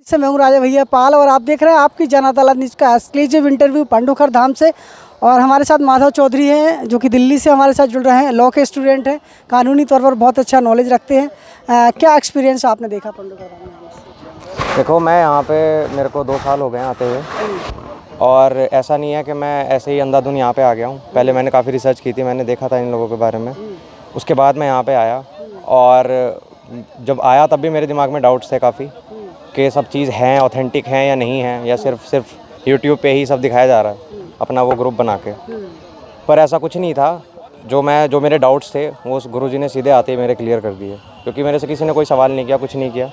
से मैं हूँ राजा भैया पाल और आप देख रहे हैं आपकी जन अदालत न्यूज़ का एक्सक्लूसिव इंटरव्यू पंडुखर धाम से। और हमारे साथ माधव चौधरी हैं जो कि दिल्ली से हमारे साथ जुड़ रहे हैं, लॉ के स्टूडेंट हैं, कानूनी तौर पर बहुत अच्छा नॉलेज रखते हैं। क्या एक्सपीरियंस आपने देखा पंडुखर धाम में? देखो, मैं यहाँ पे मेरे को 2 साल हो गए आते हुए, और ऐसा नहीं है कि मैं ऐसे ही अंधाधुन यहाँ पे आ गया हूँ। पहले मैंने काफ़ी रिसर्च की थी, मैंने देखा था इन लोगों के बारे में, उसके बाद मैं यहाँ पे आया। और जब आया तब भी मेरे दिमाग में डाउट्स थे काफ़ी कि सब चीज़ हैं, ऑथेंटिक हैं या नहीं है, या सिर्फ यूट्यूब पे ही सब दिखाया जा रहा है अपना वो ग्रुप बना के। पर ऐसा कुछ नहीं था। जो मेरे डाउट्स थे वो उस गुरुजी ने सीधे आते ही मेरे क्लियर कर दिए, क्योंकि मेरे से किसी ने कोई सवाल नहीं किया, कुछ नहीं किया।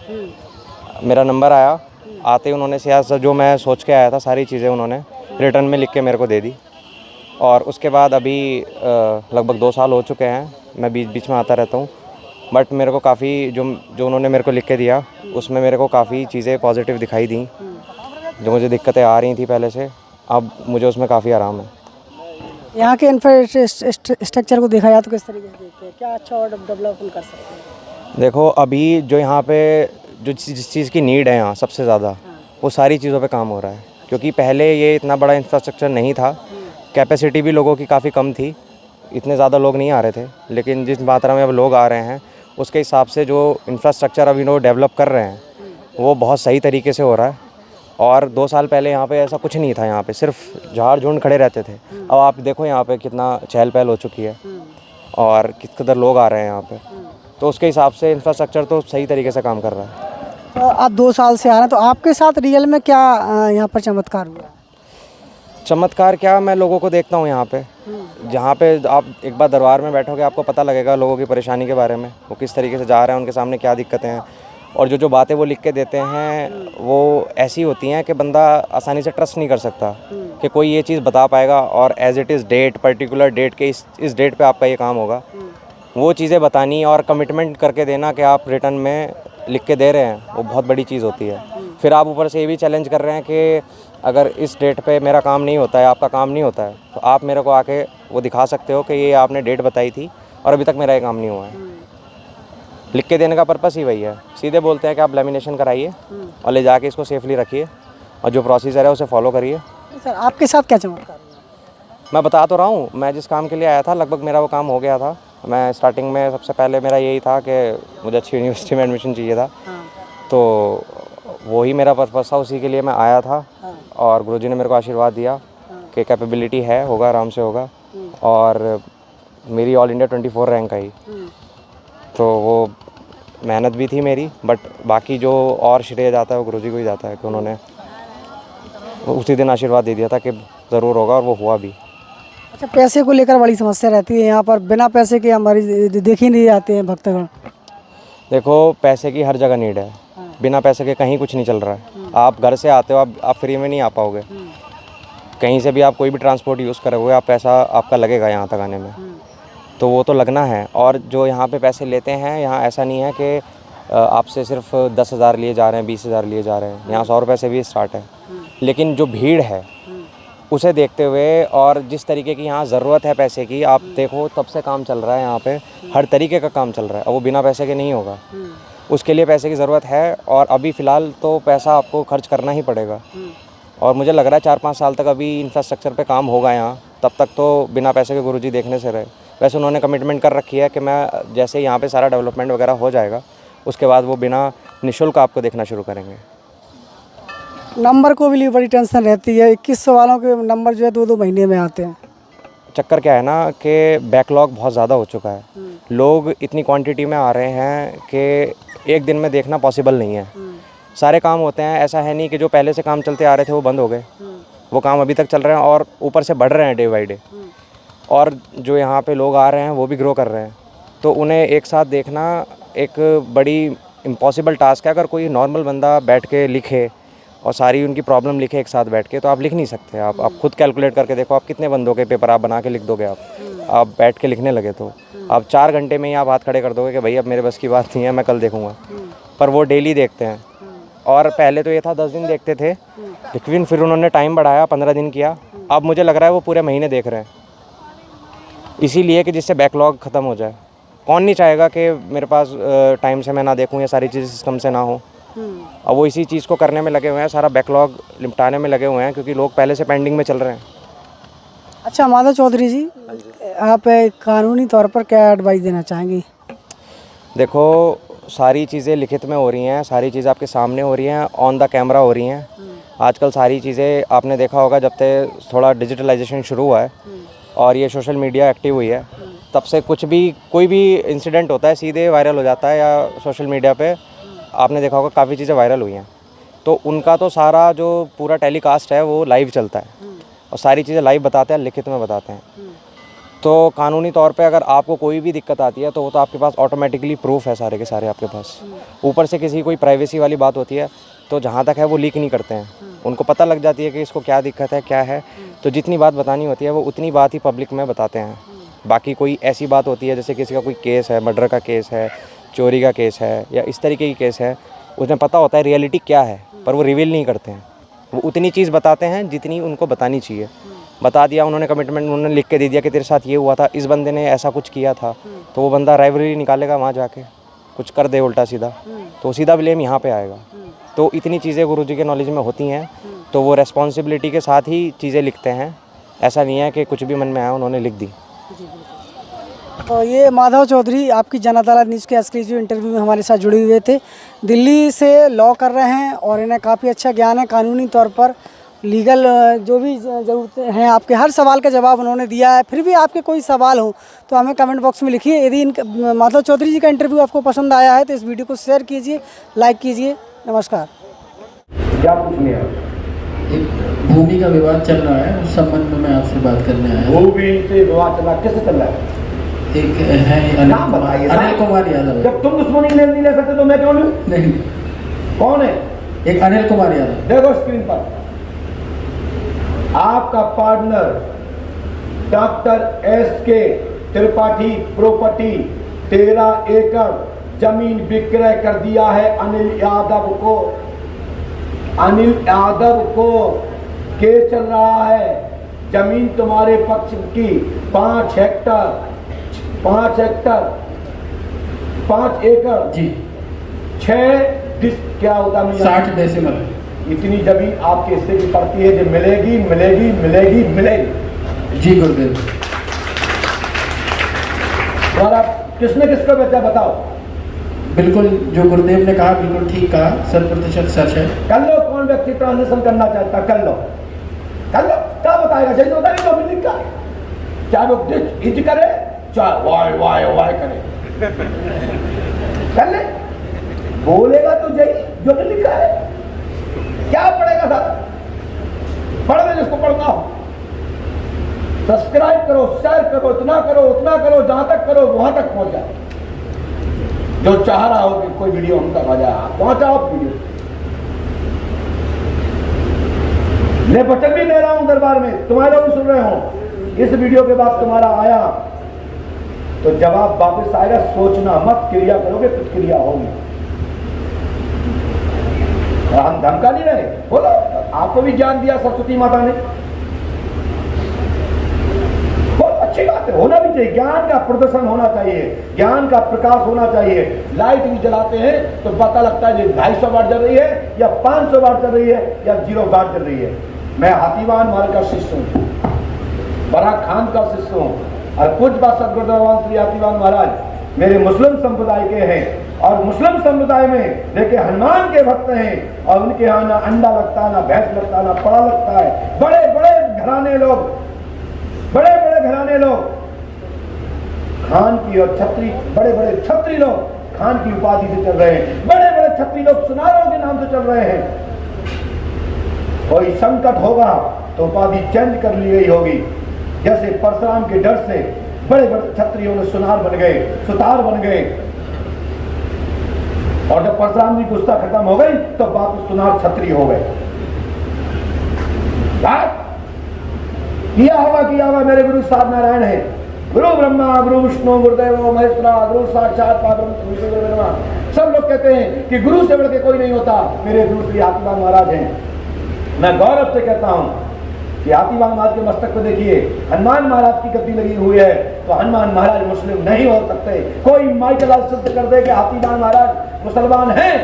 मेरा नंबर आया, आते ही उन्होंने सियासत जो मैं सोच के आया था सारी चीज़ें उन्होंने रिटर्न में लिख के मेरे को दे दी। और उसके बाद अभी लगभग 2 साल हो चुके हैं, मैं बीच बीच में आता रहता हूँ। बट मेरे को काफ़ी जो उन्होंने मेरे को लिख के दिया उसमें मेरे को काफ़ी चीज़ें पॉजिटिव दिखाई दी। जो मुझे दिक्कतें आ रही थी पहले से, अब मुझे उसमें काफ़ी आराम है। यहाँ के इंफ्रास्ट्रक्चर को देखा जाए तो किस तरीके से देखते हैं, क्या अच्छा और डेवलपमेंट कर सकते हैं? देखो, अभी जो यहाँ पे जिस चीज़ की नीड है यहाँ सबसे ज़्यादा, वो सारी चीज़ों पे काम हो रहा है। क्योंकि पहले ये इतना बड़ा इंफ्रास्ट्रक्चर नहीं था, कैपेसिटी भी लोगों की काफ़ी कम थी, इतने ज़्यादा लोग नहीं आ रहे थे। लेकिन जिस मात्रा में अब लोग आ रहे हैं उसके हिसाब से जो इंफ्रास्ट्रक्चर अभी लोग डेवलप कर रहे हैं वो बहुत सही तरीके से हो रहा है। और 2 साल पहले यहाँ पे ऐसा कुछ नहीं था, यहाँ पे सिर्फ झाड़ झुंड खड़े रहते थे। अब आप देखो यहाँ पे कितना चहल पहल हो चुकी है और किस कदर लोग आ रहे हैं यहाँ पे। तो उसके हिसाब से इंफ्रास्ट्रक्चर तो सही तरीके से काम कर रहा है। तो आप 2 साल से आ रहे हैं, तो आपके साथ रियल में क्या यहाँ पर चमत्कार हुआ? चमत्कार क्या, मैं लोगों को देखता हूँ यहाँ पे। जहाँ पे आप एक बार दरबार में बैठोगे आपको पता लगेगा लोगों की परेशानी के बारे में, वो किस तरीके से जा रहे हैं, उनके सामने क्या दिक्कतें हैं। और जो बातें वो लिख के देते हैं वो ऐसी होती हैं कि बंदा आसानी से ट्रस्ट नहीं कर सकता कि कोई ये चीज़ बता पाएगा और as it is date, particular date के इस डेट पे आपका ये काम होगा। वो चीज़ें बतानी और कमिटमेंट करके देना कि आप रिटर्न में लिख के दे रहे हैं, वो बहुत बड़ी चीज़ होती है। फिर आप ऊपर से ये भी चैलेंज कर रहे हैं कि अगर इस डेट पे मेरा काम नहीं होता है, आपका काम नहीं होता है, तो आप मेरे को आके वो दिखा सकते हो कि ये आपने डेट बताई थी और अभी तक मेरा ये काम नहीं हुआ है। लिख के देने का पर्पस ही वही है। सीधे बोलते हैं कि आप लेमिनेशन कराइए और ले जाके इसको सेफली रखिए और जो प्रोसीजर है उसे फॉलो करिए। सर आपके साथ क्या चमत्कार हुआ? मैं बता तो रहा हूँ, मैं जिस काम के लिए आया था लगभग मेरा वो काम हो गया था। मैं स्टार्टिंग में सबसे पहले मेरा यही था कि मुझे अच्छी यूनिवर्सिटी में एडमिशन चाहिए था, तो वही मेरा पर्पस था, उसी के लिए मैं आया था। और गुरुजी ने मेरे को आशीर्वाद दिया कि कैपेबिलिटी है, होगा, आराम से होगा। और मेरी ऑल इंडिया 24 रैंक आई, तो वो मेहनत भी थी मेरी, बट बाकी जो और श्रेय जाता है वो गुरुजी को ही जाता है कि उन्होंने उसी दिन आशीर्वाद दे दिया था कि ज़रूर होगा, और वो हुआ भी। अच्छा, पैसे को लेकर बड़ी समस्या रहती है यहाँ पर, बिना पैसे के हमारी देखे नहीं जाते हैं भक्तगण। देखो, पैसे की हर जगह नीड है, बिना पैसे के कहीं कुछ नहीं चल रहा है। आप घर से आते हो, आप फ्री में नहीं आ पाओगे। कहीं से भी आप कोई भी ट्रांसपोर्ट यूज़ करोगे, आप पैसा आपका लगेगा यहाँ तक आने में, तो वो तो लगना है। और जो यहाँ पे पैसे लेते हैं, यहाँ ऐसा नहीं है कि आपसे सिर्फ 10,000 लिए जा रहे हैं, 20,000 लिए जा रहे हैं, यहाँ 100 रुपये से भी स्टार्ट है। लेकिन जो भीड़ है उसे देखते हुए और जिस तरीके की यहाँ ज़रूरत है पैसे की, आप देखो तब से काम चल रहा है यहाँ पे, हर तरीके का काम चल रहा है, और वो बिना पैसे के नहीं होगा। उसके लिए पैसे की ज़रूरत है, और अभी फ़िलहाल तो पैसा आपको खर्च करना ही पड़ेगा। और मुझे लग रहा है 4-5 साल तक अभी इंफ्रास्ट्रक्चर पे काम होगा यहाँ, तब तक तो बिना पैसे के गुरुजी देखने से रहे। वैसे उन्होंने कमिटमेंट कर रखी है कि मैं जैसे यहाँ पे सारा डेवलपमेंट वगैरह हो जाएगा उसके बाद वो बिना निःशुल्क आपको देखना शुरू करेंगे। नंबर को भी बड़ी टेंशन रहती है, 21 सवालों के नंबर जो है 2-2 महीने में आते हैं। चक्कर क्या है ना कि बैकलॉग बहुत ज़्यादा हो चुका है, लोग इतनी क्वांटिटी में आ रहे हैं कि एक दिन में देखना पॉसिबल नहीं है। सारे काम होते हैं, ऐसा है नहीं कि जो पहले से काम चलते आ रहे थे वो बंद हो गए, वो काम अभी तक चल रहे हैं और ऊपर से बढ़ रहे हैं डे बाई डे। और जो यहाँ पे लोग आ रहे हैं वो भी ग्रो कर रहे हैं, तो उन्हें एक साथ देखना एक बड़ी इम्पॉसिबल टास्क है। अगर कोई नॉर्मल बंदा बैठ के लिखे और सारी उनकी प्रॉब्लम लिखे एक साथ बैठ के, तो आप लिख नहीं सकते। आप खुद कैलकुलेट करके देखो, आप कितने बंदों के पेपर आप बना के लिख दोगे। आप बैठ के लिखने लगे तो आप 4 घंटे में ही आप हाथ खड़े कर दोगे कि भाई अब मेरे बस की बात नहीं है, मैं कल देखूँगा। पर वो डेली देखते हैं, और पहले तो ये था 10 दिन देखते थे, लेकिन फिर उन्होंने टाइम बढ़ाया, 15 दिन किया। अब मुझे लग रहा है वो पूरे महीने देख रहे हैं, इसीलिए कि जिससे बैकलॉग ख़त्म हो जाए। कौन नहीं चाहेगा कि मेरे पास टाइम से मैं ना देखूं या सारी चीज़ें सिस्टम से ना हो। अब वो इसी चीज़ को करने में लगे हुए हैं, सारा बैकलॉग निपटाने में लगे हुए हैं, क्योंकि लोग पहले से पेंडिंग में चल रहे हैं। अच्छा माधव चौधरी जी, आप कानूनी तौर पर क्या एडवाइस देना चाहेंगे? देखो, सारी चीज़ें लिखित में हो रही हैं, सारी चीज़ें आपके सामने हो रही हैं, ऑन द कैमरा हो रही हैं। आजकल सारी चीज़ें आपने देखा होगा, जब से थोड़ा डिजिटलाइजेशन शुरू हुआ है और ये सोशल मीडिया एक्टिव हुई है, तब से कुछ भी कोई भी इंसिडेंट होता है सीधे वायरल हो जाता है, या सोशल मीडिया पे आपने देखा होगा काफ़ी चीज़ें वायरल हुई हैं। तो उनका तो सारा जो पूरा टेलीकास्ट है वो लाइव चलता है और सारी चीज़ें लाइव बताते हैं, लिखित में बताते हैं। तो कानूनी तौर पे अगर आपको कोई भी दिक्कत आती है तो वो तो आपके पास ऑटोमेटिकली प्रूफ है, सारे के सारे आपके पास। ऊपर से किसी कोई प्राइवेसी वाली बात होती है तो जहाँ तक है वो लीक नहीं करते हैं, उनको पता लग जाती है कि इसको क्या दिक्कत है, क्या है, तो जितनी बात बतानी होती है वो उतनी बात ही पब्लिक में बताते हैं। बाकी कोई ऐसी बात होती है जैसे किसी का कोई केस है, मर्डर का केस है, चोरी का केस है, या इस तरीके की केस है, उसमें पता होता है रियलिटी क्या है, पर वो रिवील नहीं करते हैं। वो उतनी चीज़ बताते हैं जितनी उनको बतानी चाहिए। बता दिया उन्होंने, कमिटमेंट उन्होंने लिख के दे दिया कि तेरे साथ ये हुआ था, इस बंदे ने ऐसा कुछ किया था, तो वो बंदा राइवलरी निकालेगा वहाँ जाके, कुछ कर दे उल्टा सीधा, तो सीधा ब्लेम यहाँ पे आएगा। तो इतनी चीज़ें गुरुजी के नॉलेज में होती हैं, तो वो रेस्पॉन्सिबिलिटी के साथ ही चीज़ें लिखते हैं। ऐसा नहीं है कि कुछ भी मन में आया उन्होंने लिख दी। तो ये माधव चौधरी आपकी जन अदालत न्यूज़ के एक्सक्लूसिव इंटरव्यू में हमारे साथ जुड़े हुए थे। दिल्ली से लॉ कर रहे हैं और इन्हें काफ़ी अच्छा ज्ञान है कानूनी तौर पर, लीगल जो भी ज़रूरतें हैं, आपके हर सवाल का जवाब उन्होंने दिया है। फिर भी आपके कोई सवाल हो तो हमें कमेंट बॉक्स में लिखिए। यदि माधव चौधरी जी का इंटरव्यू आपको पसंद आया है तो इस वीडियो को शेयर कीजिए, लाइक कीजिए। नमस्कार। क्या पूछने हैं? एक भूमि का विवाद चल रहा है, उस संबंध में मैं आपसे बात करने आया हूँ। भूमि से विवाद चल रहा है, किससे चल रहा है? एक है नाम बताइए। अनिल कुमार यादव। जब तुम दुश्मनी नहीं ले सकते तो मैं क्यों लूं? नहीं, कौन है? एक अनिल कुमार यादव। देखो स्क्रीन पर आपका partner doctor S K. Tripathi property 13 एकड़ जमीन विक्रय कर दिया है अनिल यादव को। अनिल यादव को केस चल रहा है। जमीन तुम्हारे पक्ष की 5 एकड़ जी, 6 क्या होता है? 60 डेसिमल। इतनी जमीन आपके हिस्से की पड़ती है जो मिलेगी मिलेगी मिलेगी मिलेगी। जी गुरुदेव। और आप किसने किसको बेचा बताओ? बिल्कुल जो गुरुदेव ने कहा बिल्कुल ठीक कहा, 100% सच है। कर लो, कौन व्यक्ति ट्रांजेक्शन करना चाहता कर लो, कर लो। क्या बताएगा? जैसे होता नहीं तो बिल्डिंग का, चाहे वो डिच इच करे चाहे वाय वाय वाय करे, कर ले। बोलेगा तो जय जो कि लिखा है। क्या पढ़ेगा सर? पढ़ ले जिसको पढ़ना हो। सब्सक्राइब करो, शेयर करो, इतना करो उतना करो, जहां तक करो वहां तक पहुंच जाए। जो चाह रहा हो कि कोई वीडियो हम तक आ जाए, पहुंचाओ वीडियो। मैं वचन भी दे रहा हूं दरबार में, तुम्हारे लोग सुन रहे हो। इस वीडियो के बाद तुम्हारा आया तो जवाब वापस आएगा। सोचना मत, क्रिया करोगे कुछ क्रिया होगी। हम धमका नहीं रहे, बोलो। आपको भी ज्ञान दिया सरस्वती माता ने, बहुत अच्छी बात है, होना भी चाहिए। ज्ञान का प्रदर्शन होना चाहिए, ज्ञान का प्रकाश होना चाहिए। लाइट भी जलाते हैं तो पता लगता है 250 वाट जल रही है या 500 वाट चल रही है या 0 वाट चल रही है। मैं हाथीवान महाराज का शिष्य हूँ, बड़ा खान का शिष्य हूँ, और कुछ बात सदगुरुदेव श्री हाथीवान महाराज मेरे मुस्लिम संप्रदाय के हैं, और मुस्लिम समुदाय में देखिए हनुमान के भक्त हैं, और उनके यहाँ ना अंडा लगता, ना भैंस लगता, ना पड़ा लगता है। बड़े बड़े घराने लोग, बड़े बड़े घराने लोग खान की और छत्री, बड़े बड़े छत्री लोग खान की उपाधि से चल रहे हैं। बड़े बड़े छत्री लोग सुनारों के नाम से चल रहे हैं। कोई संकट होगा तो उपाधि चेंज कर ली गई होगी। जैसे परशुराम के डर से बड़े बड़े छत्रियों ने सुनार बन गए, सुतार बन गए, और जब परशुराम जी गुस्सा खत्म हो गई तो वापस सुनार छत्री हो गए। किया होगा मेरे गुरु साहब नारायण है। गुरु ब्रह्मा गुरु विष्णु गुरुदेव महेश्वरा, गुरु साक्षात परब्रह्म। सब लोग कहते हैं कि गुरु से बढ़ के कोई नहीं होता। मेरे गुरु श्री हाथीवान महाराज हैं। मैं गौरव से कहता हूं कि हाथीवान महाराज के मस्तक पर देखिए हनुमान महाराज की गद्दी लगी हुई है, तो हनुमान महाराज मुस्लिम नहीं हो सकते। कोई माइकल सिद्ध कर दे कि हाथीवान महाराज मुसलमान हैं,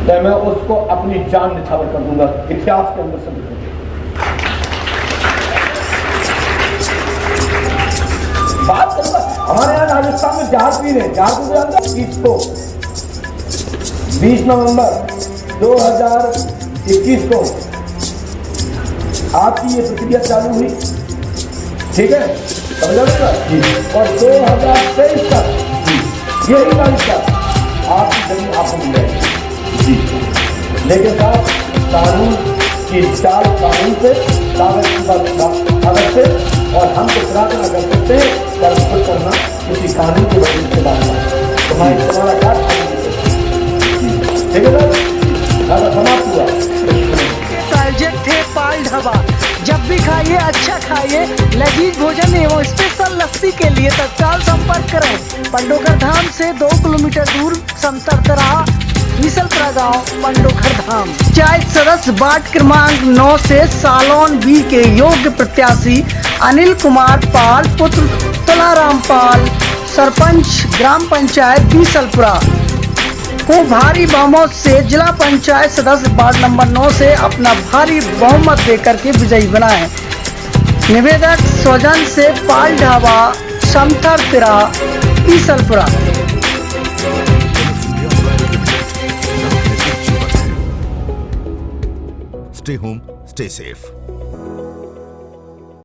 तो मैं उसको अपनी जान निछावर कर दूंगा, इतिहास के अंदर से लिखूंगा। बात करूंगा, हमारे यहाँ राजस्थान में झारपीर है, झारपीर इसको 20 नवंबर 2021 को आपकी ये प्रक्रिया चालू हुई, ठीक है, और 2023 तक यही तारीख तक आपकी जमीन आपको मिल जाएगी। लेकिन साहब कानून की चाल, कानून से, कागज से, और हम तो प्रार्थना कर सकते हैं पर खुद करना किसी कानून के वजह से बात है। तुम्हारी तुम्हारा क्या ठीक है सर, समाप्त हुआ। आयोजक थे पाल ढाबा। जब भी खाइए अच्छा खाइए, लजीज भोजन एवं स्पेशल लस्सी के लिए तत्काल संपर्क करें। पंडोखर धाम से 2 किलोमीटर दूर समतरतरा विसलपुरा गांव, पंडोखर धाम। पंचायत सदस्य वार्ड क्रमांक 9 से सालोन बी के योग्य प्रत्याशी अनिल कुमार पाल पुत्र तुलाराम पाल, सरपंच ग्राम पंचायत विसलपुरा को भारी बहुमत से जिला पंचायत सदस्य वार्ड नंबर 9 से अपना भारी बहुमत देकर के विजयी बनाए। निवेदक स्वजन से पाल dhaba, समतरतरा विसलपुरा। Stay home, stay safe.